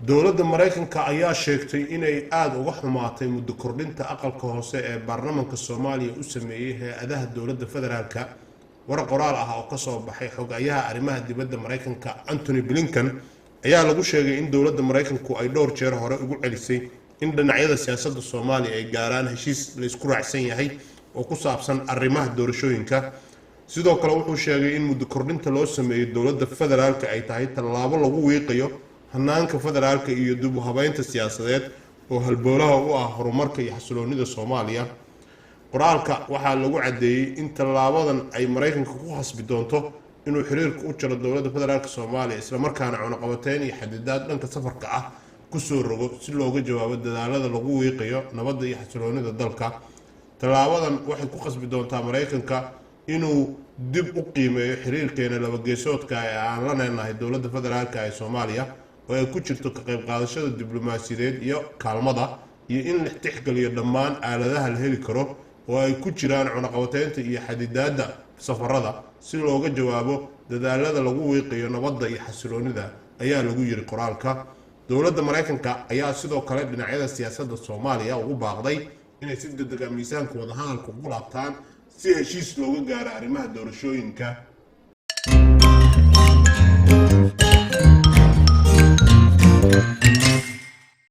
dowladda Mareykanka ayaa sheegtay inay aad uga xumaatay muddo kordhinta aqalka hoose ee baarlamaanka Soomaaliya u sameeyay hay'adaha dowladda federaalka. war qoraal ah oo ka soo baxay xogayaha arrimaha dibadda Mareykanka Anthony Blinken ayaa lagu sheegay in dowladda Mareykanku ay dhowr jeer hore ugu celisay in dhinacyada siyaasadda Soomaaliya ay gaaraan heshiis la isku raacsan yahay oo ku saabsan arrimaha doorashooyinka. sidoo kale wuxuu sheegay in muddo kordhinta loo sameeyo dowladda federaalka ay tahay tallaabo lagu wiiqayo hanaanka federaalka iyo dib u habeynta siyaasadeed oo halboolaha u ah horumarka iyo xasiloonida Soomaaliya. qoraalka waxaa lagu cadeeyay in tallaabadan ay Mareykanka ku khasbi doonto inuu xiriirka u jaro dowladda federaalka Soomaaliya isla markaana cunaqabateyn iyo xadidaad dhanka safarka ah ku soo rogo si looga jawaabo dadaalada lagu wiiqayo nabadda iyo xasiloonida dalka. tallaabadan waxay ku khasbi doontaa Mareykanka inuu dib u qiimeeyo xiriirkeena laba geesoodka ee aan la leenahay dowladda federaalka ee Soomaaliya oo ay ku jirto ka qayb qaadashada diblomaasiyadeed iyo kaalmada iyo in la tixgeliyo dhammaan aaladaha la heli karo oo ay ku jiraan cunaqabateynta iyo xadidaadda safarada si looga jawaabo dadaalada lagu wiiqayo nabadda iyo xasiloonida ayaa lagu yiri qoraalka. dowladda Mareykanka ayaa sidoo kale dhinacyada siyaasadda Soomaaliya ugu baaqday inay si degdeg ah miisaanka wada hadalka ugu laabtaan si heshiis looga gaaro arrimaha doorashooyinka